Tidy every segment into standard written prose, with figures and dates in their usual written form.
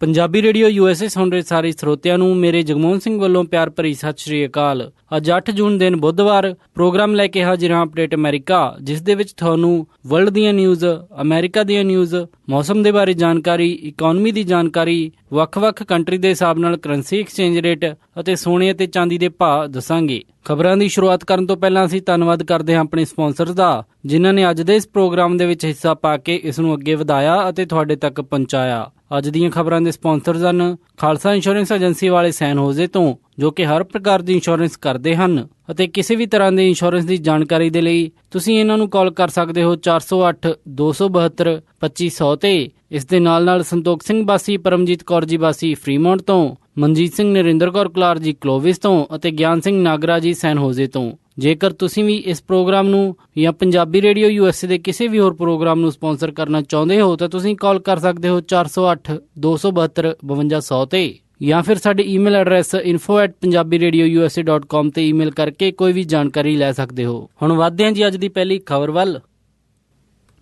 Punjabi radio USA ਸੁਣ ਰਹੇ ਸਾਰੇ ਸਰੋਤਿਆਂ ਨੂੰ ਮੇਰੇ ਜਗਮੋਹਨ ਸਿੰਘ ਵੱਲੋਂ ਪਿਆਰ ਭਰੀ ਸਤਿ ਸ਼੍ਰੀ ਅਕਾਲ। ਅੱਜ 8 ਜੂਨ ਦਿਨ ਬੁੱਧਵਾਰ ਪ੍ਰੋਗਰਾਮ ਲੈ ਕੇ ਹਾਜ਼ਰ ਹਾਂ ਅਪਡੇਟ ਅਮਰੀਕਾ, ਜਿਸ ਦੇ ਵਿੱਚ ਤੁਹਾਨੂੰ ਵਰਲਡ ਦੀਆਂ ਨਿਊਜ਼, ਅਮਰੀਕਾ ਦੀਆਂ ਨਿਊਜ਼, ਮੌਸਮ ਦੇ ਬਾਰੇ ਜਾਣਕਾਰੀ, ਇਕਨੋਮੀ ਦੀ ਜਾਣਕਾਰੀ, ਵੱਖ-ਵੱਖ ਕੰਟਰੀ ਦੇ ਹਿਸਾਬ ਨਾਲ ਕਰੰਸੀ ਐਕਸਚੇਂਜ ਰੇਟ ਅਤੇ ਸੋਨੇ ਅਤੇ ਚਾਂਦੀ ਦੇ ਭਾਅ ਦੱਸਾਂਗੇ। ਖਬਰਾਂ ਦੀ ਸ਼ੁਰੂਆਤ ਕਰਨ ਤੋਂ ਪਹਿਲਾਂ ਅਸੀਂ ਧੰਨਵਾਦ ਕਰਦੇ ਹਾਂ ਆਪਣੇ ਸਪਾਂਸਰਸ ਦਾ, ਜਿਨ੍ਹਾਂ ਨੇ ਅੱਜ ਦੇ ਇਸ ਪ੍ਰੋਗਰਾਮ ਦੇ ਵਿੱਚ ਹਿੱਸਾ ਪਾ ਕੇ ਇਸ ਨੂੰ ਅੱਗੇ ਵਧਾਇਆ ਅਤੇ ਤੁਹਾਡੇ ਤੱਕ ਪਹੁੰਚਾਇਆ। ਅੱਜ ਦੀਆਂ ਖਬਰਾਂ ਦੇ ਸਪਾਂਸਰਸ ਹਨ ਖਾਲਸਾ ਇੰਸ਼ੋਰੈਂਸ ਏਜੰਸੀ ਵਾਲੇ ਸੈਨ ਹੋਜ਼ੇ ਤੋਂ, ਜੋ ਕਿ ਹਰ ਪ੍ਰਕਾਰ ਦੀ ਇੰਸ਼ੋਰੈਂਸ ਕਰਦੇ ਹਨ ਅਤੇ ਕਿਸੇ ਵੀ ਤਰ੍ਹਾਂ ਦੇ ਇੰਸ਼ੋਰੈਂਸ ਦੀ ਜਾਣਕਾਰੀ ਦੇ ਲਈ ਤੁਸੀਂ ਇਹਨਾਂ ਨੂੰ ਕਾਲ ਕਰ ਸਕਦੇ ਹੋ 408-272-2500 ਤੇ। ਇਸ ਦੇ ਨਾਲ ਸੰਤੋਖ ਸਿੰਘ ਬਾਸੀ, ਪਰਮਜੀਤ ਕੌਰ ਜੀ ਬਾਸੀ ਫਰੀਮੌਂਟ ਤੋਂ, ਮਨਜੀਤ ਸਿੰਘ ਨਰਿੰਦਰ ਕੌਰ ਕਲਾਰ ਜੀ ਕਲੋਵਿਸ ਤੋਂ ਅਤੇ ਗਿਆਨ ਸਿੰਘ ਨਾਗਰਾ ਜੀ ਸੈਨ ਹੋਜ਼ੇ ਤੋਂ। ਜੇਕਰ ਤੁਸੀਂ ਵੀ ਇਸ ਪ੍ਰੋਗਰਾਮ ਨੂੰ ਜਾਂ ਪੰਜਾਬੀ ਰੇਡੀਓ USA ਦੇ ਕਿਸੇ ਵੀ ਹੋਰ ਪ੍ਰੋਗਰਾਮ ਨੂੰ ਸਪਾਂਸਰ ਕਰਨਾ ਚਾਹੁੰਦੇ ਹੋ ਤਾਂ ਤੁਸੀਂ ਕਾਲ ਕਰ ਸਕਦੇ ਹੋ 408-272-5200 ਤੇ, ਜਾਂ ਫਿਰ ਸਾਡੇ ਈਮੇਲ ਐਡਰੈਸ info@punjabiradiousa.com ਤੇ ਈਮੇਲ ਕਰਕੇ ਕੋਈ ਵੀ ਜਾਣਕਾਰੀ ਲੈ ਸਕਦੇ ਹੋ। ਹੁਣ ਵੱਧਦੇ ਹਾਂ ਜੀ ਅੱਜ ਦੀ ਪਹਿਲੀ ਖਬਰ ਵੱਲ।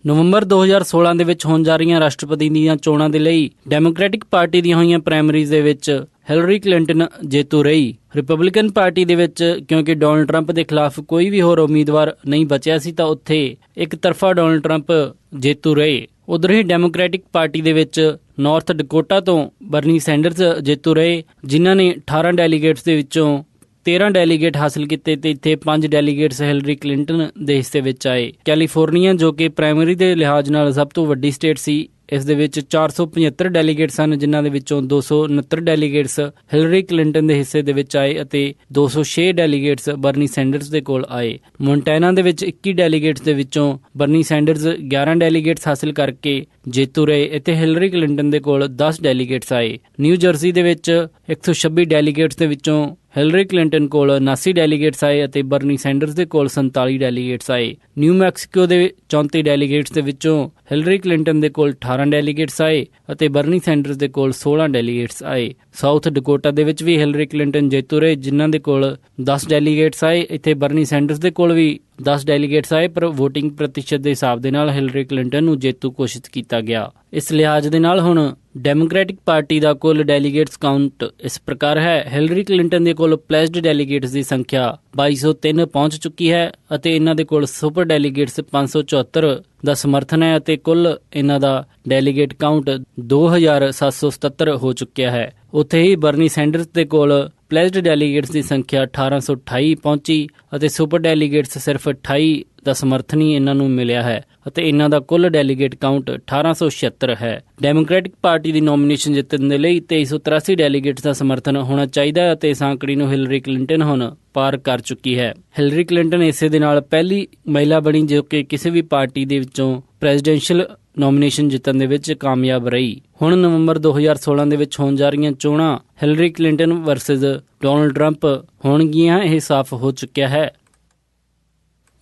ਨਵੰਬਰ 2016 ਦੇ ਵਿੱਚ ਹੋਣ ਜਾ ਰਹੀਆਂ ਰਾਸ਼ਟਰਪਤੀ ਦੀਆਂ ਚੋਣਾਂ ਦੇ ਲਈ ਡੈਮੋਕ੍ਰੈਟਿਕ ਪਾਰਟੀ ਦੀਆਂ ਹੋਈਆਂ ਪ੍ਰਾਇਮਰੀਜ਼ ਦੇ ਵਿੱਚ ਹਿਲਰੀ ਕਲਿੰਟਨ ਜੇਤੂ ਰਹੀ। ਰਿਪਬਲਿਕਨ ਪਾਰਟੀ ਦੇ ਵਿੱਚ ਕਿਉਂਕਿ ਡੋਨਲਡ ਟਰੰਪ ਦੇ ਖਿਲਾਫ ਕੋਈ ਵੀ ਹੋਰ ਉਮੀਦਵਾਰ ਨਹੀਂ ਬਚਿਆ ਸੀ ਤਾਂ ਉੱਥੇ ਇੱਕ ਤਰਫਾ ਡੋਨਲਡ ਟਰੰਪ ਜੇਤੂ ਰਹੇ। ਉਧਰ ਹੀ ਡੈਮੋਕ੍ਰੈਟਿਕ ਪਾਰਟੀ ਦੇ ਵਿੱਚ ਨਾਰਥ ਡਕੋਟਾ ਤੋਂ ਬਰਨੀ ਸੈਂਡਰਸ ਜੇਤੂ ਰਹੇ, ਜਿਨ੍ਹਾਂ ਨੇ 18 ਡੈਲੀਗੇਟਸ ਦੇ ਵਿੱਚੋਂ 13 ਡੈਲੀਗੇਟ ਹਾਸਿਲ ਕੀਤੇ ਤੇ ਇੱਥੇ 5 ਡੈਲੀਗੇਟਸ ਹਿਲਰੀ ਕਲਿੰਟਨ ਦੇ ਹਿੱਸੇ ਵਿੱਚ ਆਏ। ਕੈਲੀਫੋਰਨੀਆ, ਜੋ ਕਿ ਪ੍ਰਾਇਮਰੀ ਦੇ ਲਿਹਾਜ਼ ਨਾਲ ਸਭ ਤੋਂ ਵੱਡੀ ਸਟੇਟ ਸੀ, ਇਸ ਦੇ ਵਿੱਚ 475 ਡੈਲੀਗੇਟਸ ਹਨ, ਜਿਨ੍ਹਾਂ ਦੇ ਵਿੱਚੋਂ 269 ਡੈਲੀਗੇਟਸ ਹਿਲਰੀ ਕਲਿੰਟਨ ਦੇ ਹਿੱਸੇ ਦੇ ਵਿੱਚ ਆਏ ਅਤੇ 206 ਡੈਲੀਗੇਟਸ ਬਰਨੀ ਸੈਂਡਰਸ ਦੇ ਕੋਲ ਆਏ। ਮੋਂਟੈਨਾ ਦੇ ਵਿੱਚ 21 ਡੈਲੀਗੇਟਸ ਦੇ ਵਿੱਚੋਂ ਬਰਨੀ ਸੈਂਡਰਸ 11 ਡੈਲੀਗੇਟਸ ਹਾਸਿਲ ਕਰਕੇ ਜੇਤੂ ਰਹੇ। ਇੱਥੇ ਹਿਲਰੀ ਕਲਿੰਟਨ ਦੇ ਕੋਲ 10 ਡੈਲੀਗੇਟਸ ਆਏ। ਨਿਊ ਜਰਸੀ ਦੇ ਵਿੱਚ 126 ਡੈਲੀਗੇਟਸ ਦੇ ਵਿੱਚੋਂ ਹਿਲਰੀ ਕਲਿੰਟਨ ਕੋਲ 79 ਡੈਲੀਗੇਟਸ ਆਏ ਅਤੇ ਬਰਨੀ ਸੈਂਡਰਸ ਦੇ ਕੋਲ 47 ਡੈਲੀਗੇਟਸ ਆਏ। ਨਿਊ ਮੈਕਸੀਕੋ ਦੇ 34 ਡੈਲੀਗੇਟਸ ਦੇ ਵਿੱਚੋਂ ਹਿਲਰੀ ਕਲਿੰਟਨ ਦੇ ਕੋਲ 18 ਡੈਲੀਗੇਟਸ ਆਏ ਅਤੇ ਬਰਨੀ ਸੈਂਡਰਸ ਦੇ ਕੋਲ 16 ਡੈਲੀਗੇਟਸ ਆਏ। ਸਾਊਥ ਡਕੋਟਾ ਦੇ ਵਿੱਚ ਵੀ ਹਿਲਰੀ ਕਲਿੰਟਨ ਜੇਤੂ ਰਹੇ, ਜਿਨ੍ਹਾਂ ਦੇ ਕੋਲ 10 ਡੈਲੀਗੇਟਸ ਆਏ। ਇੱਥੇ ਬਰਨੀ ਸੈਂਡਰਸ ਦੇ ਕੋਲ ਵੀ 10 ਡੈਲੀਗੇਟਸ ਆਏ, ਪਰ ਵੋਟਿੰਗ ਪ੍ਰਤੀਸ਼ਤ ਦੇ ਹਿਸਾਬ ਦੇ ਨਾਲ ਹਿਲਰੀ ਕਲਿੰਟਨ ਨੂੰ ਜੇਤੂ ਘੋਸ਼ਿਤ ਕੀਤਾ ਗਿਆ। ਇਸ ਲਿਹਾਜ਼ ਦੇ ਨਾਲ ਹੁਣ ਡੈਮੋਕ੍ਰੈਟਿਕ ਪਾਰਟੀ ਦਾ ਕੁੱਲ ਡੈਲੀਗੇਟਸ ਕਾਊਂਟ ਇਸ ਪ੍ਰਕਾਰ ਹੈ। ਹਿਲਰੀ ਕਲਿੰਟਨ ਦੇ ਕੋਲ ਪਲੈਸਡ ਡੈਲੀਗੇਟਸ ਦੀ ਸੰਖਿਆ 2203 ਪਹੁੰਚ ਚੁੱਕੀ ਹੈ ਅਤੇ ਇਹਨਾਂ ਦੇ ਕੋਲ ਸੁਪਰ ਡੈਲੀਗੇਟਸ 574 ਦਾ ਸਮਰਥਨ ਹੈ ਅਤੇ ਕੁੱਲ ਇਹਨਾਂ ਦਾ ਡੈਲੀਗੇਟ ਕਾਊਂਟ 2777 ਹੋ ਚੁੱਕਿਆ ਹੈ। ਉੱਥੇ ਹੀ ਬਰਨੀ ਸੈਂਡਰਸ ਦੇ ਕੋਲ ਪਲੈਸਡ ਡੈਲੀਗੇਟਸ ਦੀ ਸੰਖਿਆ 1828 ਪਹੁੰਚੀ ਅਤੇ ਸੁਪਰ ਡੈਲੀਗੇਟਸ ਸਿਰਫ 28 ਦਾ ਸਮਰਥਨ ਹੀ ਇਹਨਾਂ ਨੂੰ ਮਿਲਿਆ ਹੈ ਅਤੇ ਇਹਨਾਂ ਦਾ ਕੁੱਲ ਡੈਲੀਗੇਟ ਕਾਊਂਟ 1876 ਹੈ। ਡੈਮੋਕ੍ਰੈਟਿਕ ਪਾਰਟੀ ਦੀ ਨੋਮੀਨੇਸ਼ਨ ਜਿੱਤਣ ਦੇ ਲਈ 2383 ਡੈਲੀਗੇਟਸ ਦਾ ਸਮਰਥਨ ਹੋਣਾ ਚਾਹੀਦਾ ਹੈ ਅਤੇ ਇਸ ਆંકੜੀ ਨੂੰ ਹਿਲਰੀ ਕਲਿੰਟਨ ਹੁਣ ਪਾਰ ਕਰ ਚੁੱਕੀ ਹੈ। ਹਿਲਰੀ ਕਲਿੰਟਨ ਇਸੇ ਦੇ ਨਾਲ ਪਹਿਲੀ ਮਹਿਲਾ ਬਣੀ ਜੋ ਕਿ ਕਿਸੇ ਵੀ ਪਾਰਟੀ ਦੇ ਵਿੱਚੋਂ ਪ੍ਰੈਜ਼ੀਡੈਂਸ਼ੀਅਲ ਨੋਮੀਨੇਸ਼ਨ ਜਿੱਤਣ ਦੇ ਵਿੱਚ ਕਾਮਯਾਬ ਰਹੀ। ਹੁਣ ਨਵੰਬਰ 2016 ਦੇ ਵਿੱਚ ਹੋਣ ਜਾ ਰਹੀਆਂ ਚੋਣਾਂ Hillary Clinton versus Donald Trump ਹੋਣਗੀਆਂ, ਇਹ ਸਾਫ਼ ਹੋ ਚੁੱਕਿਆ ਹੈ।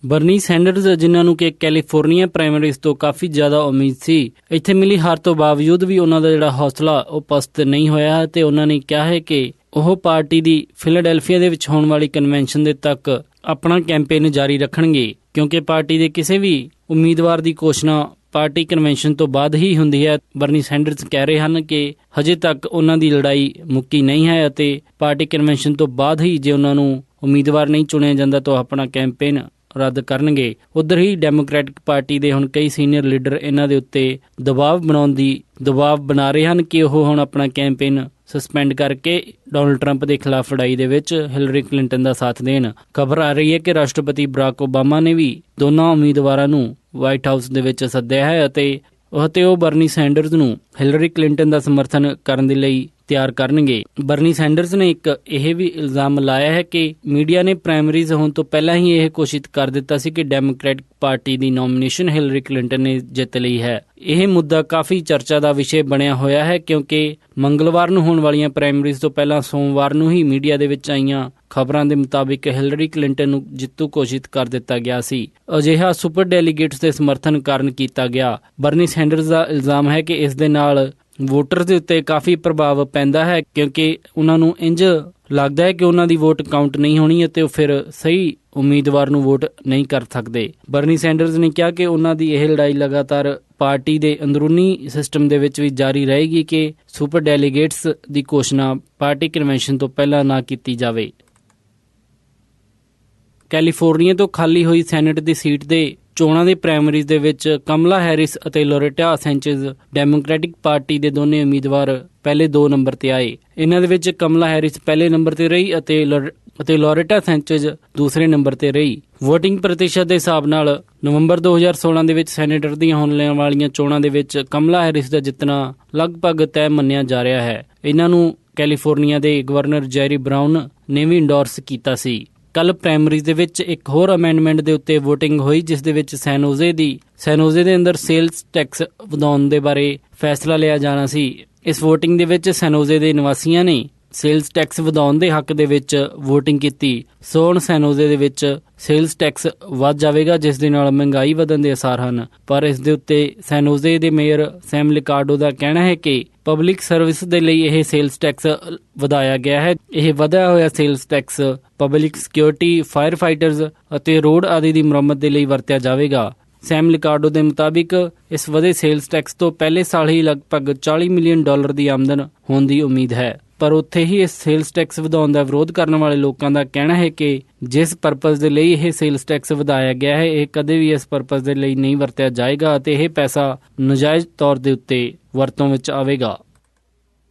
ਬਰਨੀ ਸੈਂਡਰਸ, ਜਿਨ੍ਹਾਂ ਨੂੰ ਕਿ ਕੈਲੀਫੋਰਨੀਆ ਪ੍ਰਾਇਮਰੀਜ਼ ਤੋਂ ਕਾਫੀ ਜ਼ਿਆਦਾ ਉਮੀਦ ਸੀ, ਇੱਥੇ ਮਿਲੀ ਹਾਰ ਤੋਂ ਬਾਵਜੂਦ ਵੀ ਉਹਨਾਂ ਦਾ ਜਿਹੜਾ ਹੌਸਲਾ ਉਹ ਪਸਤ ਨਹੀਂ ਹੋਇਆ ਅਤੇ ਉਹਨਾਂ ਨੇ ਕਿਹਾ ਹੈ ਕਿ ਉਹ ਪਾਰਟੀ ਦੀ ਫਿਲਾਡੈਲਫੀਆ ਦੇ ਵਿੱਚ ਹੋਣ ਵਾਲੀ ਕਨਵੈਨਸ਼ਨ ਦੇ ਤੱਕ ਆਪਣਾ ਕੈਂਪੇਨ ਜਾਰੀ ਰੱਖਣਗੇ, ਕਿਉਂਕਿ ਪਾਰਟੀ ਦੇ ਕਿਸੇ ਵੀ ਉਮੀਦਵਾਰ ਦੀ ਘੋਸ਼ਣਾ ਪਾਰਟੀ ਕਨਵੈਨਸ਼ਨ ਤੋਂ ਬਾਅਦ ਹੀ ਹੁੰਦੀ ਹੈ। ਬਰਨੀ ਸੈਂਡਰਸ ਕਹਿ ਰਹੇ ਹਨ ਕਿ ਹਜੇ ਤੱਕ ਉਹਨਾਂ ਦੀ ਲੜਾਈ ਮੁੱਕੀ ਨਹੀਂ ਹੈ ਅਤੇ ਪਾਰਟੀ ਕਨਵੈਨਸ਼ਨ ਤੋਂ ਬਾਅਦ ਹੀ ਜੇ ਉਹਨਾਂ ਨੂੰ ਉਮੀਦਵਾਰ ਨਹੀਂ ਚੁਣਿਆ ਜਾਂਦਾ ਤਾਂ ਆਪਣਾ ਕੈਂਪੇਨ ਰੱਦ ਕਰਨਗੇ। ਉੱਧਰ ਹੀ ਡੈਮੋਕ੍ਰੈਟਿਕ ਪਾਰਟੀ ਦੇ ਹੁਣ ਕਈ ਸੀਨੀਅਰ ਲੀਡਰ ਇਹਨਾਂ ਦੇ ਉੱਤੇ ਦਬਾਅ ਬਣਾ ਰਹੇ ਹਨ ਕਿ ਉਹ ਹੁਣ ਆਪਣਾ ਕੈਂਪੇਨ ਸਸਪੈਂਡ ਕਰਕੇ ਡੋਨਲਡ ਟਰੰਪ ਦੇ ਖਿਲਾਫ ਲੜਾਈ ਦੇ ਵਿੱਚ ਹਿਲਰੀ ਕਲਿੰਟਨ ਦਾ ਸਾਥ ਦੇਣ। ਖਬਰ ਆ ਰਹੀ ਹੈ ਕਿ ਰਾਸ਼ਟਰਪਤੀ ਬਰਾਕ ਓਬਾਮਾ ਨੇ ਵੀ ਦੋਨਾਂ ਉਮੀਦਵਾਰਾਂ ਨੂੰ ਵਾਈਟ ਹਾਊਸ ਦੇ ਵਿੱਚ ਸੱਦਿਆ ਹੈ ਅਤੇ ਉਹ ਬਰਨੀ ਸੈਂਡਰਸ ਨੂੰ ਹਿਲਰੀ ਕਲਿੰਟਨ ਦਾ ਸਮਰਥਨ ਕਰਨ ਦੇ ਲਈ ਤਿਆਰ ਕਰਨਗੇ। ਬਰਨੀ ਸੈਂਡਰਸ ਨੇ ਇੱਕ ਇਹ ਵੀ ਇਲਜ਼ਾਮ ਲਾਇਆ ਹੈ ਕਿ ਮੀਡੀਆ ਨੇ ਪ੍ਰਾਇਮਰੀਜ਼ ਹੋਣ ਤੋਂ ਪਹਿਲਾਂ ਹੀ ਇਹ ਘੋਸ਼ਿਤ ਕਰ ਦਿੱਤਾ ਸੀ ਕਿ ਡੈਮੋਕ੍ਰੈਟਿਕ ਪਾਰਟੀ ਦੀ ਨੋਮੀਨੇਸ਼ਨ ਹਿਲਰੀ ਕਲਿੰਟਨ ਨੇ ਜਿੱਤ ਲਈ ਹੈ। ਇਹ ਮੁੱਦਾ ਕਾਫੀ ਚਰਚਾ ਦਾ ਵਿਸ਼ੇ ਬਣਿਆ ਹੋਇਆ ਹੈ, ਕਿਉਂਕਿ ਮੰਗਲਵਾਰ ਨੂੰ ਹੋਣ ਵਾਲੀਆਂ ਪ੍ਰਾਇਮਰੀਜ਼ ਤੋਂ ਪਹਿਲਾਂ ਸੋਮਵਾਰ ਨੂੰ ਹੀ ਮੀਡੀਆ ਦੇ ਵਿੱਚ ਆਈਆਂ ਖਬਰਾਂ ਦੇ ਮੁਤਾਬਿਕ ਹਿਲਰੀ ਕਲਿੰਟਨ ਨੂੰ ਜਿੱਤੂ ਘੋਸ਼ਿਤ ਕਰ ਦਿੱਤਾ ਗਿਆ ਸੀ। ਅਜਿਹਾ ਸੁਪਰ ਡੈਲੀਗੇਟਸ ਦੇ ਸਮਰਥਨ ਕਾਰਨ ਕੀਤਾ ਗਿਆ। ਬਰਨੀ ਸੈਂਡਰਸ ਦਾ ਇਲਜ਼ਾਮ ਹੈ ਕਿ ਇਸ ਦੇ ਨਾਲ ਵੋਟਰ ਦੇ ਉੱਤੇ ਕਾਫੀ ਪ੍ਰਭਾਵ ਪੈਂਦਾ ਹੈ, ਕਿਉਂਕਿ ਉਹਨਾਂ ਨੂੰ ਇੰਜ ਲੱਗਦਾ ਹੈ ਕਿ ਉਹਨਾਂ ਦੀ ਵੋਟ ਕਾਊਂਟ ਨਹੀਂ ਹੋਣੀ ਅਤੇ ਉਹ ਫਿਰ ਸਹੀ ਉਮੀਦਵਾਰ ਨੂੰ ਵੋਟ ਨਹੀਂ ਕਰ ਸਕਦੇ। ਬਰਨੀ ਸੈਂਡਰਸ ਨੇ ਕਿਹਾ ਕਿ ਉਹਨਾਂ ਦੀ ਇਹ ਲੜਾਈ ਲਗਾਤਾਰ ਪਾਰਟੀ ਦੇ ਅੰਦਰੂਨੀ ਸਿਸਟਮ ਦੇ ਵਿੱਚ ਵੀ ਜਾਰੀ ਰਹੇਗੀ ਕਿ ਸੁਪਰ ਡੈਲੀਗੇਟਸ ਦੀ ਘੋਸ਼ਣਾ ਪਾਰਟੀ ਕਨਵੈਨਸ਼ਨ ਤੋਂ ਪਹਿਲਾਂ ਨਾ ਕੀਤੀ ਜਾਵੇ। ਕੈਲੀਫੋਰਨੀਆ ਤੋਂ ਖਾਲੀ ਹੋਈ ਸੈਨੇਟ ਦੀ ਸੀਟ ਦੇ ਚੋਣਾਂ ਦੇ ਪ੍ਰਾਇਮਰੀਜ਼ ਦੇ ਵਿੱਚ ਕਮਲਾ ਹੈਰਿਸ ਅਤੇ ਲੋਰੇਟਾ ਸੈਂਚੇਜ਼ ਡੈਮੋਕ੍ਰੈਟਿਕ ਪਾਰਟੀ ਦੇ ਦੋਨੇ ਉਮੀਦਵਾਰ ਪਹਿਲੇ 2 ਨੰਬਰ ਤੇ ਆਏ। ਇਹਨਾਂ ਦੇ ਵਿੱਚ ਕਮਲਾ ਹੈਰਿਸ ਪਹਿਲੇ ਨੰਬਰ ਤੇ ਰਹੀ ਅਤੇ ਲੋਰੇਟਾ ਸੈਂਚੇਜ਼ ਦੂਸਰੇ ਨੰਬਰ ਤੇ ਰਹੀ। ਵੋਟਿੰਗ ਪ੍ਰਤੀਸ਼ਤ ਦੇ ਹਿਸਾਬ ਨਾਲ ਨਵੰਬਰ 2016 ਦੇ ਵਿੱਚ ਸੈਨੇਟਰ ਦੀਆਂ ਹੋਣ ਵਾਲੀਆਂ ਚੋਣਾਂ ਦੇ ਵਿੱਚ ਕਮਲਾ ਹੈਰਿਸ ਦਾ ਜਿੱਤਣਾ ਲਗਭਗ ਤੈਅ ਮੰਨਿਆ ਜਾ ਰਿਹਾ ਹੈ। ਇਹਨਾਂ ਨੂੰ ਕੈਲੀਫੋਰਨੀਆ ਦੇ ਗਵਰਨਰ ਜੈਰੀ ਬਰਾਊਨ ਨੇ ਵੀ ਇੰਡੋਰਸ ਕੀਤਾ ਸੀ। ਕੱਲ ਪ੍ਰਾਇਮਰੀਜ਼ ਦੇ ਵਿੱਚ ਇੱਕ ਹੋਰ ਅਮੈਂਡਮੈਂਟ ਦੇ ਉੱਤੇ ਵੋਟਿੰਗ ਹੋਈ, ਜਿਸ ਦੇ ਵਿੱਚ ਸੈਨੋਜ਼ੇ ਦੇ ਅੰਦਰ ਸੇਲਸ ਟੈਕਸ ਵਧਾਉਣ ਦੇ ਬਾਰੇ ਫੈਸਲਾ ਲਿਆ ਜਾਣਾ ਸੀ। ਇਸ ਵੋਟਿੰਗ ਦੇ ਵਿੱਚ ਸੈਨੋਜ਼ੇ ਦੇ ਨਿਵਾਸੀਆਂ ਨੇ ਸੇਲਸ ਟੈਕਸ ਵਧਾਉਣ ਦੇ ਹੱਕ ਦੇ ਵਿੱਚ ਵੋਟਿੰਗ ਕੀਤੀ। ਸੋ ਹੁਣ ਸੈਨੋਜ਼ੇ ਦੇ ਵਿੱਚ ਸੇਲਸ ਟੈਕਸ ਵੱਧ ਜਾਵੇਗਾ, ਜਿਸ ਦੇ ਨਾਲ ਮਹਿੰਗਾਈ ਵਧਣ ਦੇ ਅਸਾਰ ਹਨ। ਪਰ ਇਸ ਦੇ ਉੱਤੇ ਸੈਨੋਜ਼ੇ ਦੇ ਮੇਅਰ ਸੈਮ ਲਿਕਾਰਡੋ ਦਾ ਕਹਿਣਾ ਹੈ ਕਿ ਪਬਲਿਕ ਸਰਵਿਸ ਦੇ ਲਈ ਇਹ ਸੇਲਸ ਟੈਕਸ ਵਧਾਇਆ ਗਿਆ ਹੈ। ਇਹ ਵਧਿਆ ਹੋਇਆ sales tax public security, fire fighters ਅਤੇ ਰੋਡ ਆਦਿ ਦੀ ਮੁਰੰਮਤ ਦੇ ਲਈ ਵਰਤਿਆ ਜਾਵੇਗਾ। ਸੈਮ ਲਿਕਾਰਡੋ ਦੇ ਮੁਤਾਬਿਕ ਇਸ ਵਧੇ ਸੇਲਸ ਟੈਕਸ ਤੋਂ ਪਹਿਲੇ ਸਾਲ ਹੀ ਲਗਭਗ $40 ਮਿਲੀਅਨ ਦੀ ਆਮਦਨ ਹੋਣ ਦੀ ਉਮੀਦ ਹੈ। ਪਰ ਉੱਥੇ ਹੀ ਇਸ ਸੇਲਸ ਟੈਕਸ ਵਧਾਉਣ ਦਾ ਵਿਰੋਧ ਕਰਨ ਵਾਲੇ ਲੋਕਾਂ ਦਾ ਕਹਿਣਾ ਹੈ ਕਿ ਜਿਸ ਪਰਪਸ ਦੇ ਲਈ ਇਹ ਸੇਲਸ ਟੈਕਸ ਵਧਾਇਆ ਗਿਆ ਹੈ, ਇਹ ਕਦੇ ਵੀ ਇਸ ਪਰਪਸ ਦੇ ਲਈ ਨਹੀਂ ਵਰਤਿਆ ਜਾਏਗਾ ਅਤੇ ਇਹ ਪੈਸਾ ਨਜਾਇਜ਼ ਤੌਰ ਦੇ ਉੱਤੇ ਵਰਤੋਂ ਵਿੱਚ ਆਵੇਗਾ।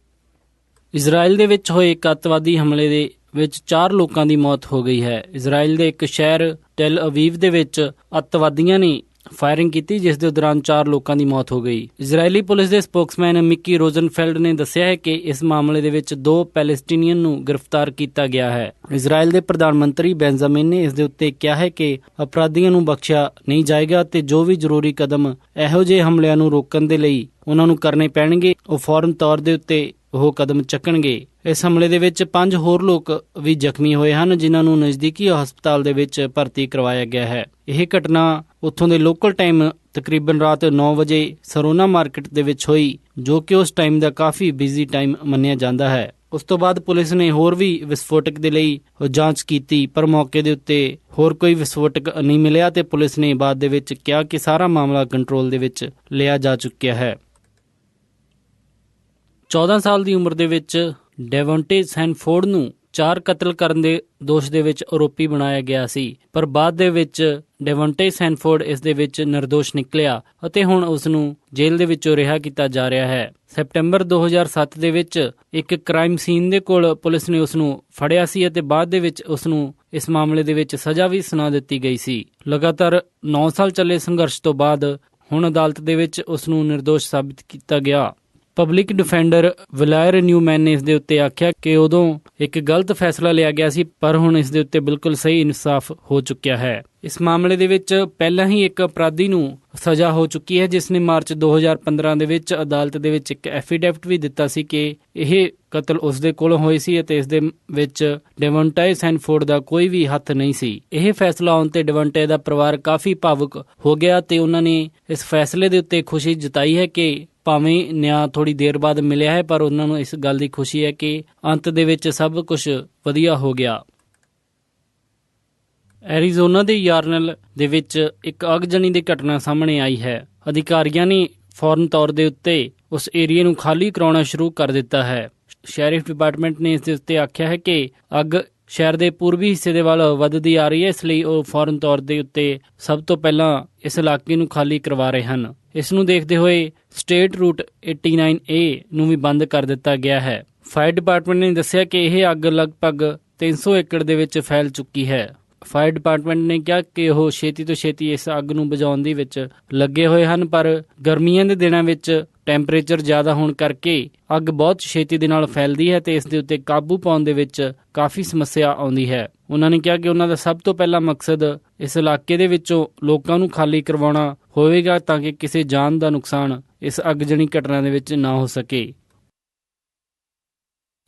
ਇਜ਼ਰਾਈਲ ਦੇ ਵਿੱਚ ਹੋਏ ਇੱਕ ਅੱਤਵਾਦੀ ਹਮਲੇ ਦੇ ਵਿੱਚ 4 ਲੋਕਾਂ ਦੀ ਮੌਤ ਹੋ ਗਈ ਹੈ। ਇਜ਼ਰਾਈਲ ਦੇ ਇੱਕ ਸ਼ਹਿਰ ਟੈਲ ਅਵੀਵ ਦੇ ਵਿੱਚ ਅੱਤਵਾਦੀਆਂ ਨੇ ਫਾਇਰਿੰਗ ਕੀਤੀ, ਜਿਸ ਦੇ ਦੌਰਾਨ 4 ਲੋਕਾਂ ਦੀ ਮੌਤ ਹੋ ਗਈ। ਇਜ਼ਰਾਈਲੀ ਪੁਲਿਸ ਦੇ ਸਪੋਕਸਮੈਨ ਮਿਕੀ ਰੋਜ਼ਨਫੈਲਡ ਨੇ ਦੱਸਿਆ ਹੈ ਕਿ ਇਸ ਮਾਮਲੇ ਦੇ ਵਿੱਚ 2 ਪੈਲੇਸਟੀਨੀਅਨ ਨੂੰ ਗ੍ਰਿਫਤਾਰ ਕੀਤਾ ਗਿਆ ਹੈ। ਇਜ਼ਰਾਈਲ ਦੇ ਪ੍ਰਧਾਨ ਮੰਤਰੀ ਬੈਂਜਾਮਿਨ ਨੇ ਇਸ ਦੇ ਉੱਤੇ ਕਿਹਾ ਹੈ ਕਿ ਅਪਰਾਧੀਆਂ ਨੂੰ ਬਖਸ਼ਿਆ ਨਹੀਂ ਜਾਏਗਾ ਤੇ ਜੋ ਵੀ ਜ਼ਰੂਰੀ ਕਦਮ ਇਹੋ ਜਿਹੇ ਹਮਲਿਆਂ ਨੂੰ ਰੋਕਣ ਦੇ ਲਈ ਉਹਨਾਂ ਨੂੰ ਕਰਨੇ ਪੈਣਗੇ, ਉਹ ਫੌਰਨ ਤੌਰ ਦੇ ਉੱਤੇ ਉਹ ਕਦਮ ਚੱਕਣਗੇ। ਇਸ ਹਮਲੇ ਦੇ ਵਿੱਚ 5 ਹੋਰ ਲੋਕ ਵੀ ਜ਼ਖਮੀ ਹੋਏ ਹਨ, ਜਿਨ੍ਹਾਂ ਨੂੰ ਨਜ਼ਦੀਕੀ ਹਸਪਤਾਲ ਦੇ ਵਿੱਚ ਭਰਤੀ ਕਰਵਾਇਆ ਗਿਆ ਹੈ। ਇਹ ਘਟਨਾ ਉੱਥੋਂ ਦੇ ਲੋਕਲ ਟਾਈਮ ਤਕਰੀਬਨ ਰਾਤ 9 ਵਜੇ ਸਰੋਨਾ ਮਾਰਕੀਟ ਦੇ ਵਿੱਚ ਹੋਈ, ਜੋ ਕਿ ਉਸ ਟਾਈਮ ਦਾ ਕਾਫੀ ਬਿਜ਼ੀ ਟਾਈਮ ਮੰਨਿਆ ਜਾਂਦਾ ਹੈ। ਉਸ ਤੋਂ ਬਾਅਦ ਪੁਲਿਸ ਨੇ ਹੋਰ ਵੀ ਵਿਸਫੋਟਕ ਦੇ ਲਈ ਜਾਂਚ ਕੀਤੀ, ਪਰ ਮੌਕੇ ਦੇ ਉੱਤੇ ਹੋਰ ਕੋਈ ਵਿਸਫੋਟਕ ਨਹੀਂ ਮਿਲਿਆ ਤੇ ਪੁਲਿਸ ਨੇ ਬਾਅਦ ਦੇ ਵਿੱਚ ਕਿਹਾ ਕਿ ਸਾਰਾ ਮਾਮਲਾ ਕੰਟਰੋਲ ਦੇ ਵਿੱਚ ਲਿਆ ਜਾ ਚੁੱਕਿਆ ਹੈ। 14 ਸਾਲ ਦੀ ਉਮਰ ਦੇ ਵਿੱਚ ਡੇਵੋਂਟੇ ਸੈਨਫੋਰਡ ਨੂੰ 4 ਕਤਲ ਕਰਨ ਦੇ ਦੋਸ਼ ਦੇ ਵਿੱਚ ਆਰੋਪੀ ਬਣਾਇਆ ਗਿਆ ਸੀ, ਪਰ ਬਾਅਦ ਦੇ ਵਿੱਚ ਡੇਵੋਂਟੇ ਸੈਨਫੋਰਡ ਇਸ ਦੇ ਵਿੱਚ ਨਿਰਦੋਸ਼ ਨਿਕਲਿਆ ਅਤੇ ਹੁਣ ਉਸ ਨੂੰ ਜੇਲ੍ਹ ਦੇ ਵਿੱਚੋਂ ਰਿਹਾ ਕੀਤਾ ਜਾ ਰਿਹਾ ਹੈ। ਸੈਪਟੈਂਬਰ 2007 ਦੇ ਵਿੱਚ ਇੱਕ ਕ੍ਰਾਈਮ ਸੀਨ ਦੇ ਕੋਲ ਪੁਲਿਸ ਨੇ ਉਸ ਨੂੰ ਫੜਿਆ ਸੀ ਅਤੇ ਬਾਅਦ ਦੇ ਵਿੱਚ ਉਸ ਨੂੰ ਇਸ ਮਾਮਲੇ ਦੇ ਵਿੱਚ ਸਜ਼ਾ ਵੀ ਸੁਣਾ ਦਿੱਤੀ ਗਈ ਸੀ। ਲਗਾਤਾਰ 9 ਸਾਲ ਚੱਲੇ ਸੰਘਰਸ਼ ਤੋਂ ਬਾਅਦ ਹੁਣ ਅਦਾਲਤ ਦੇ ਵਿੱਚ ਉਸ ਨੂੰ ਨਿਰਦੋਸ਼ ਸਾਬਿਤ ਕੀਤਾ ਗਿਆ। ਪਬਲਿਕ ਡਿਫੈਂਡਰ ਵਲੈਰ ਨਿਊਮੈਨ ਨੇ ਇਸ ਦੇ ਉੱਤੇ ਆਖਿਆ ਕਿ ਉਦੋਂ ਇੱਕ ਗਲਤ ਫੈਸਲਾ ਲਿਆ ਗਿਆ ਸੀ, ਪਰ ਹੁਣ ਇਸ ਦੇ ਉੱਤੇ ਬਿਲਕੁਲ ਸਹੀ ਇਨਸਾਫ ਹੋ ਚੁੱਕਿਆ ਹੈ। ਇਸ ਮਾਮਲੇ ਦੇ ਵਿੱਚ ਪਹਿਲਾਂ ਹੀ ਇੱਕ ਅਪਰਾਧੀ ਨੂੰ ਸਜ਼ਾ ਹੋ ਚੁੱਕੀ ਹੈ, ਜਿਸ ਨੇ ਮਾਰਚ 2015 ਦੇ ਵਿੱਚ ਅਦਾਲਤ ਦੇ ਵਿੱਚ ਇੱਕ ਐਫੀਡੈਵਿਟ ਵੀ ਦਿੱਤਾ ਸੀ ਕਿ ਇਹ ਕਤਲ ਉਸ ਦੇ ਕੋਲੋਂ ਹੋਏ ਸੀ ਅਤੇ ਇਸ ਦੇ ਵਿੱਚ ਡੇਵੋਂਟੇ ਸੈਨਫੋਰਡ ਦਾ ਕੋਈ ਵੀ ਹੱਥ ਨਹੀਂ ਸੀ। ਇਹ ਫੈਸਲਾ ਆਉਣ ਤੇ ਡੇਵੋਂਟੇ ਦਾ ਪਰਿਵਾਰ ਕਾਫੀ ਭਾਵੁਕ ਹੋ ਗਿਆ ਤੇ ਉਹਨਾਂ ਨੇ ਇਸ ਫੈਸਲੇ ਦੇ ਉੱਤੇ ਖੁਸ਼ੀ ਜਤਾਈ ਹੈ ਕਿ ਭਾਵੇਂ ਨਿਆਂ ਥੋੜੀ ਦੇਰ ਬਾਅਦ ਮਿਲਿਆ ਹੈ, ਪਰ ਉਹਨਾਂ ਨੂੰ ਇਸ ਗੱਲ ਦੀ ਖੁਸ਼ੀ ਹੈ ਕਿ ਅੰਤ ਦੇ ਵਿੱਚ ਸਭ ਕੁਝ ਵਧੀਆ ਹੋ ਗਿਆ। ਐਰੀਜ਼ੋਨਾ ਦੇ ਯਾਰਨਲ ਦੇ ਵਿੱਚ ਇੱਕ ਅਗਜਣੀ ਦੀ ਘਟਨਾ ਸਾਹਮਣੇ ਆਈ ਹੈ। ਅਧਿਕਾਰੀਆਂ ਨੇ ਫੌਰਨ ਤੌਰ ਦੇ ਉੱਤੇ ਉਸ ਏਰੀਏ ਨੂੰ ਖਾਲੀ ਕਰਾਉਣਾ ਸ਼ੁਰੂ ਕਰ ਦਿੱਤਾ ਹੈ। ਸ਼ੈਰਿਫ ਡਿਪਾਰਟਮੈਂਟ ਨੇ ਇਸ ਦੇ ਉੱਤੇ ਆਖਿਆ ਹੈ ਕਿ ਅੱਗ ਸ਼ਹਿਰ ਦੇ ਪੂਰਬੀ ਹਿੱਸੇ ਦੇ ਵੱਲ ਵੱਧਦੀ ਆ ਰਹੀ ਹੈ, ਇਸ ਲਈ ਉਹ ਫੌਰਨ ਤੌਰ ਦੇ ਉੱਤੇ ਸਭ ਤੋਂ ਪਹਿਲਾਂ ਇਸ ਇਲਾਕੇ ਨੂੰ ਖਾਲੀ ਕਰਵਾ ਰਹੇ ਹਨ। ਇਸ ਨੂੰ ਦੇਖਦੇ ਹੋਏ ਸਟੇਟ ਰੂਟ 89A ਨੂੰ ਵੀ ਬੰਦ ਕਰ ਦਿੱਤਾ ਗਿਆ ਹੈ। ਫਾਇਰ ਡਿਪਾਰਟਮੈਂਟ ਨੇ ਦੱਸਿਆ ਕਿ ਇਹ ਅੱਗ ਲਗਭਗ 300 ਏਕੜ ਦੇ ਵਿੱਚ ਫੈਲ ਚੁੱਕੀ ਹੈ। ਫਾਇਰ ਡਿਪਾਰਟਮੈਂਟ ਨੇ ਕਿਹਾ ਕਿ ਉਹ ਛੇਤੀ ਤੋਂ ਛੇਤੀ ਇਸ ਅੱਗ ਨੂੰ ਬੁਝਾਉਣ ਦੇ ਵਿੱਚ ਲੱਗੇ ਹੋਏ ਹਨ, ਪਰ ਗਰਮੀਆਂ ਦੇ ਦਿਨਾਂ ਵਿੱਚ ਟੈਂਪਰੇਚਰ ਜ਼ਿਆਦਾ ਹੋਣ ਕਰਕੇ ਅੱਗ ਬਹੁਤ ਛੇਤੀ ਦੇ ਨਾਲ ਫੈਲਦੀ ਹੈ ਤੇ ਇਸ ਦੇ ਉੱਤੇ ਕਾਬੂ ਪਾਉਣ ਦੇ ਵਿੱਚ ਕਾਫੀ ਸਮੱਸਿਆ ਆਉਂਦੀ ਹੈ। ਉਹਨਾਂ ਨੇ ਕਿਹਾ ਕਿ ਉਹਨਾਂ ਦਾ ਸਭ ਤੋਂ ਪਹਿਲਾ ਮਕਸਦ ਇਸ ਇਲਾਕੇ ਦੇ ਵਿੱਚੋਂ ਲੋਕਾਂ ਨੂੰ ਖਾਲੀ ਕਰਵਾਉਣਾ ਹੋਵੇਗਾ ਤਾਂ ਕਿ ਕਿਸੇ ਜਾਨ ਦਾ ਨੁਕਸਾਨ ਇਸ ਅੱਗਜਣੀ ਘਟਨਾ ਦੇ ਵਿੱਚ ਨਾ ਹੋ ਸਕੇ।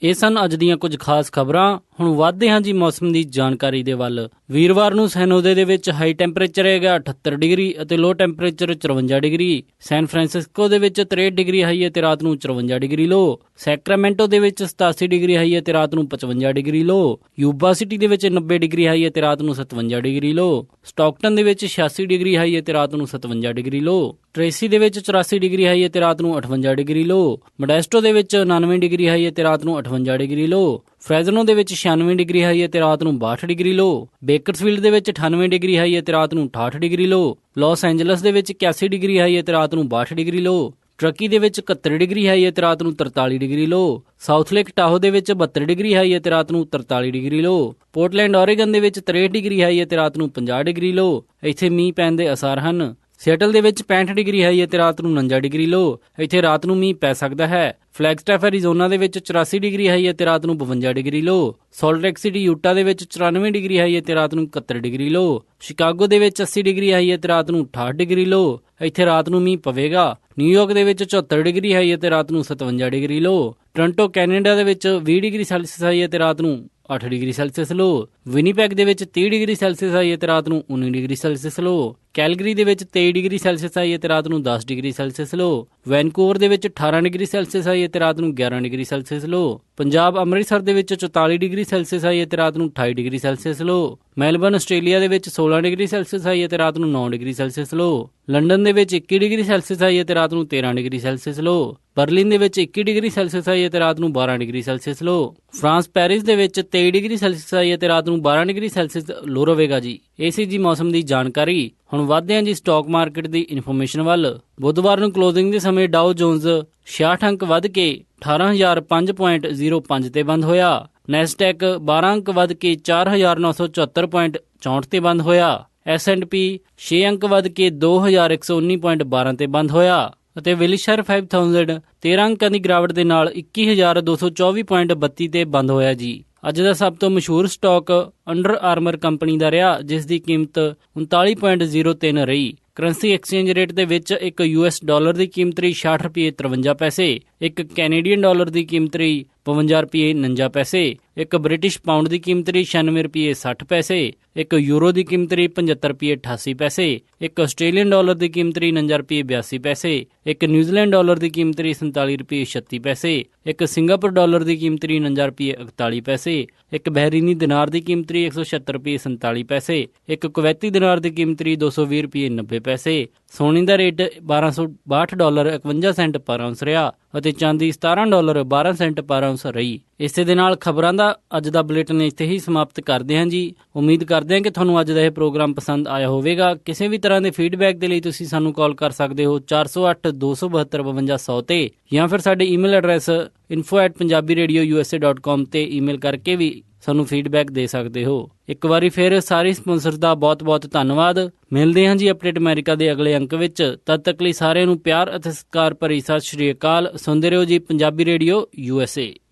ਇਹ ਸਨ ਅੱਜ ਦੀਆਂ ਕੁਝ ਖਾਸ ਖਬਰਾਂ। ਹੁਣ ਵੱਧਦੇ ਹਾਂ ਜੀ ਮੌਸਮ ਦੀ ਜਾਣਕਾਰੀ ਦੇ ਵੱਲ। ਵੀਰਵਾਰ ਨੂੰ ਸੈਨ ਹੋਜ਼ੇ ਦੇ ਵਿੱਚ ਹਾਈ ਟੈਂਪਰੇਚਰ ਹੈਗਾ 78 ਡਿਗਰੀ ਅਤੇ ਲੋ ਟੈਂਪਰੇਚਰ 54 ਡਿਗਰੀ। ਸੈਨ ਫਰਾਂਸਿਸਕੋ ਦੇ ਵਿੱਚ 63 ਡਿਗਰੀ ਹਾਈ ਹੈ ਤੇ ਰਾਤ ਨੂੰ 54 ਡਿਗਰੀ ਲੋ। ਸੈਕਰਾਮੈਂਟੋ ਦੇ ਵਿੱਚ 87 ਡਿਗਰੀ ਹਾਈ ਹੈ ਤੇ ਰਾਤ ਨੂੰ 55 ਡਿਗਰੀ ਲੋ। ਯੂਬਾ ਸਿਟੀ ਦੇ ਵਿੱਚ 90 ਡਿਗਰੀ ਹਾਈ ਹੈ ਤੇ ਰਾਤ ਨੂੰ 57 ਡਿਗਰੀ ਲੋ। ਸਟਾਕਟਨ ਦੇ ਵਿੱਚ 86 ਡਿਗਰੀ ਹਾਈ ਹੈ ਤੇ ਰਾਤ ਨੂੰ 57 ਡਿਗਰੀ ਲੋ। ਟ੍ਰੇਸੀ ਦੇ ਵਿੱਚ 84 ਡਿਗਰੀ ਹਾਈ ਹੈ ਤੇ ਰਾਤ ਨੂੰ 58 ਡਿਗਰੀ ਲੋ। ਮੋਡੈਸਟੋ ਦੇ ਵਿੱਚ 99 ਡਿਗਰੀ ਹਾਈ ਹੈ ਤੇ ਰਾਤ ਨੂੰ 58 ਡਿਗਰੀ ਲੋ। ਫਰੈਜ਼ਨੋ ਦੇ ਵਿੱਚ 96 ਡਿਗਰੀ ਹਾਈ ਹੈ ਤੇ ਰਾਤ ਨੂੰ 62 ਡਿਗਰੀ ਲੋ। ਬੇਕਰਸਫੀਲਡ ਦੇ ਵਿੱਚ 98 ਡਿਗਰੀ ਹਾਈ ਹੈ ਤੇ ਰਾਤ ਨੂੰ 68 ਡਿਗਰੀ ਲੋ। ਲਾਸ ਐਂਜਲਸ ਦੇ ਵਿੱਚ 81 ਡਿਗਰੀ ਹਾਈ ਹੈ ਤੇ ਰਾਤ ਨੂੰ 62 ਡਿਗਰੀ ਲੋ। ਟਰਕੀ ਦੇ ਵਿੱਚ 71 ਡਿਗਰੀ ਹਾਈ ਹੈ ਤੇ ਰਾਤ ਨੂੰ 43 ਡਿਗਰੀ ਲੋ। ਸਾਊਥ ਲੇਕ ਟਾਹੋ ਦੇ ਵਿੱਚ 72 ਡਿਗਰੀ ਹਾਈ ਹੈ ਤੇ ਰਾਤ ਨੂੰ 43 ਡਿਗਰੀ ਲੋ। ਪੋਰਟਲੈਂਡ ਓਰੇਗਨ ਦੇ ਵਿੱਚ 63 ਡਿਗਰੀ ਹਾਈ ਹੈ ਤੇ ਰਾਤ ਨੂੰ 50 ਡਿਗਰੀ ਲੋ। ਇੱਥੇ ਮੀਂਹ ਪੈਣ ਦੇ ਅਸਾਰ ਹਨ। ਸਿਏਟਲ ਦੇ ਵਿੱਚ 65 ਡਿਗਰੀ ਹਾਈ ਹੈ ਤੇ ਰਾਤ ਨੂੰ 49 ਡਿਗਰੀ ਲੋ। ਇੱਥੇ ਰਾਤ ਨੂੰ ਮੀਂਹ ਪੈ ਸਕਦਾ ਹੈ। ਫਲੈਗਸਟੈਫ ਐਰੀਜ਼ੋਨਾ ਦੇ ਵਿੱਚ 84 ਡਿਗਰੀ ਹਾਈ ਹੈ ਤੇ ਰਾਤ ਨੂੰ 52 ਡਿਗਰੀ ਲੋ। ਸਾਲਟ ਲੇਕ ਸਿਟੀ ਯੂਟਾ ਦੇ ਵਿੱਚ 94 ਡਿਗਰੀ ਹਾਈ ਹੈ ਤੇ ਰਾਤ ਨੂੰ 71 ਡਿਗਰੀ ਲੋ। ਸ਼ਿਕਾਗੋ ਦੇ ਵਿੱਚ 80 ਡਿਗਰੀ ਹਾਈ ਹੈ ਤੇ ਰਾਤ ਨੂੰ 68 ਡਿਗਰੀ ਲੋ। ਇੱਥੇ ਰਾਤ ਨੂੰ ਮੀਂਹ ਪਵੇਗਾ। ਨਿਊਯਾਰਕ ਦੇ ਵਿੱਚ 74 ਡਿਗਰੀ ਹਾਈ ਹੈ ਤੇ ਰਾਤ ਨੂੰ 57 ਡਿਗਰੀ ਲੋ। ਟੋਰਾਂਟੋ ਕੈਨੇਡਾ ਦੇ ਵਿੱਚ 20 ਡਿਗਰੀ ਸੈਲਸੀਅਸ ਹਾਈ ਹੈ ਤੇ ਰਾਤ ਨੂੰ 8 ਡਿਗਰੀ ਸੈਲਸੀਅਸ ਲੋ। ਵਿਨੀਪੈਗ ਦੇ ਵਿੱਚ 30 ਡਿਗਰੀ ਸੈਲਸੀਅਸ ਹਾਈ ਹੈ ਤੇ ਰਾਤ ਨੂੰ 19 ਡਿਗਰੀ ਸੈਲਸੀਅਸ ਲੋ। ਕੈਲਗਰੀ ਦੇ ਵਿੱਚ 23 ਡਿਗਰੀ ਸੈਲਸੀਅਸ ਹਾਈ ਹੈ ਤੇ ਰਾਤ ਨੂੰ 10 ਡਿਗਰੀ ਸੈਲਸੀਅਸ ਲੋ। ਵੈਨਕੂਵਰ ਦੇ ਵਿੱਚ 18 ਡਿਗਰੀ ਸੈਲਸੀਅਸ ਹਾਈ ਹੈ ਤੇ ਰਾਤ ਨੂੰ 11 ਡਿਗਰੀ ਸੈਲਸੀਅਸ ਲੋ। ਪੰਜਾਬ ਅੰਮ੍ਰਿਤਸਰ ਦੇ ਵਿੱਚ 44 ਡਿਗਰੀ ਸੈਲਸੀਅਸ ਹਾਈ ਹੈ ਤੇ ਰਾਤ ਨੂੰ 28 ਡਿਗਰੀ ਸੈਲਸੀਅਸ ਲੋ। ਮੈਲਬਰਨ ਆਸਟ੍ਰੇਲੀਆ ਦੇ ਵਿੱਚ 16 ਡਿਗਰੀ ਸੈਲਸੀਅਸ ਹਾਈ ਹੈ ਤੇ ਰਾਤ ਨੂੰ 9 ਡਿਗਰੀ ਸੈਲਸੀਅਸ ਲੋ। ਲੰਡਨ ਦੇ ਵਿੱਚ 21 ਡਿਗਰੀ ਸੈਲਸੀਅਸ ਹਾਈ ਹੈ ਤੇ ਰਾਤ ਨੂੰ 13 ਡਿਗਰੀ ਸੈਲਸੀਅਸ ਲੋ। ਬਰਲਿਨ ਦੇ ਵਿੱਚ 21 ਡਿਗਰੀ ਸੈਲਸੀਅਸ ਹਾਈ ਹੈ ਤੇ ਰਾਤ ਨੂੰ 12 ਡਿਗਰੀ ਸੈਲਸੀਅਸ ਲੋ। ਫਰਾਂਸ ਪੈਰਿਸ ਦੇ ਵਿੱਚ 23 ਡਿਗਰੀ ਸੈਲਸੀਅਸ ਹਾਈ ਹੈ ਤੇ ਰਾਤ ਨੂੰ 12 ਡਿਗਰੀ ਸੈਲਸੀਅਸ ਲੋ ਰਹੇਗਾ ਜੀ। ਇਹ ਸੀ ਜੀ ਮੌਸਮ ਦੀ ਜਾਣਕਾਰੀ। ਹੁਣ ਵੱਧਦੇ ਹਾਂ ਜੀ ਸਟਾਕ ਮਾਰਕੀਟ ਦੀ ਇਨਫੋਰਮੇਸ਼ਨ ਵੱਲ। ਬੁੱਧਵਾਰ ਨੂੰ ਕਲੋਜ਼ਿੰਗ ਦੇ ਸਮੇਂ ਡਾਓ ਜੋਨਸ 66 ਅੰਕ ਵੱਧ ਕੇ 18,005.05 ਤੇ ਬੰਦ ਹੋਇਆ। ਨੈਸਡੈਕ 12 ਅੰਕ ਵੱਧ ਕੇ 4,974.64 ਤੇ ਬੰਦ ਹੋਇਆ। S&P 6 ਅੰਕ ਵੱਧ ਕੇ 2,119.12 ਤੇ ਬੰਦ ਹੋਇਆ ਅਤੇ ਵਿਲਿਸ਼ਰ 5000 13 ਅੰਕਾਂ ਦੀ ਗਿਰਾਵਟ ਦੇ ਨਾਲ 21,224.32 ਤੇ ਬੰਦ ਹੋਇਆ ਜੀ। ਅੱਜ ਦਾ ਸਭ ਤੋਂ ਮਸ਼ਹੂਰ ਸਟਾਕ ਅੰਡਰ ਆਰਮਰ ਕੰਪਨੀ ਦਾ ਰਿਹਾ, ਜਿਸ ਦੀ ਕੀਮਤ 39.03 ਰਹੀ। ਕਰੰਸੀ ਐਕਸਚੇਂਜ ਰੇਟ ਦੇ ਵਿੱਚ ਇੱਕ US ਡਾਲਰ ਦੀ ਕੀਮਤ ਰਹੀ 66 ਰੁਪਏ 53 ਪੈਸੇ, ਇੱਕ ਕੈਨੇਡੀਅਨ ਡਾਲਰ ਦੀ ਕੀਮਤ ਰਹੀ 52 ਰੁਪਏ 49 ਪੈਸੇ, ਇੱਕ ਬ੍ਰਿਟਿਸ਼ ਪਾਉਂਡ ਦੀ ਕੀਮਤ ਰਹੀ 96 ਰੁਪਏ 60 ਪੈਸੇ, ਇੱਕ ਯੂਰੋ ਦੀ ਕੀਮਤ ਰਹੀ 75 ਰੁਪਏ 88 ਪੈਸੇ, ਇੱਕ ਆਸਟ੍ਰੇਲੀਅਨ ਡਾਲਰ ਦੀ ਕੀਮਤ ਰਹੀ 49 ਰੁਪਏ 82 ਪੈਸੇ, ਇੱਕ ਨਿਊਜ਼ੀਲੈਂਡ ਡਾਲਰ ਦੀ ਕੀਮਤ ਰਹੀ 47 ਰੁਪਏ 36 ਪੈਸੇ, ਇੱਕ ਸਿੰਗਾਪੁਰ ਡਾਲਰ ਦੀ ਕੀਮਤ ਰਹੀ 49 ਰੁਪਏ 41 ਪੈਸੇ, ਇੱਕ ਬਹਿਰੀਨੀ ਦਿਨਾਰ ਦੀ ਕੀਮਤ ਰਹੀ 176 ਰੁਪਏ 47 ਪੈਸੇ, ਇੱਕ ਕੁਵੈਤੀ ਦਿਨਾਰ ਦੀ ਕੀਮਤ ਰਹੀ 220 ਰੁਪਏ 90 ਪੈਸੇ। ਸੋਨੇ ਦਾ ਰੇਟ $1262.51 ਪਰ ਆਉਂਸ ਰਿਹਾ ਅਤੇ ਚਾਂਦੀ $17.12 ਪਰ ਆਉਂਸ ਰਹੀ। ਇਸੇ ਦੇ ਨਾਲ ਖਬਰਾਂ ਦਾ ਅੱਜ ਦਾ ਬੁਲੇਟਿਨ ਇੱਥੇ ਹੀ ਸਮਾਪਤ ਕਰਦੇ ਹਾਂ ਜੀ। ਉਮੀਦ ਕਰਦੇ ਹਾਂ ਕਿ ਤੁਹਾਨੂੰ ਅੱਜ ਦਾ ਇਹ ਪ੍ਰੋਗਰਾਮ ਪਸੰਦ ਆਇਆ ਹੋਵੇਗਾ। ਕਿਸੇ ਵੀ ਤਰ੍ਹਾਂ ਦੇ ਫੀਡਬੈਕ ਦੇ ਲਈ ਤੁਸੀਂ ਸਾਨੂੰ ਕਾਲ ਕਰ ਸਕਦੇ ਹੋ 408-272-52-100 ਤੇ, ਜਾਂ ਫਿਰ ਸਾਡੇ ਈਮੇਲ ਐਡਰੈਸ info@punjabiradiousa.com ਤੇ ਈਮੇਲ ਕਰਕੇ ਵੀ ਸਾਨੂੰ ਫੀਡਬੈਕ ਦੇ ਸਕਦੇ ਹੋ। ਇੱਕ ਵਾਰੀ ਫਿਰ ਸਾਰੇ ਸਪਾਂਸਰ ਦਾ ਬਹੁਤ-ਬਹੁਤ ਧੰਨਵਾਦ। ਮਿਲਦੇ ਹਾਂ ਜੀ ਅਪਡੇਟ ਅਮਰੀਕਾ ਦੇ ਅਗਲੇ ਅੰਕ ਵਿੱਚ। ਤਦ ਤੱਕ ਲਈ ਸਾਰਿਆਂ ਨੂੰ ਪਿਆਰ ਅਤੇ ਸਤਿਕਾਰ ਭਰੀ ਸਤਿ ਸ਼੍ਰੀ ਅਕਾਲ। ਸੁਣਦੇ ਰਹੋ ਜੀ ਪੰਜਾਬੀ ਰੇਡੀਓ USA।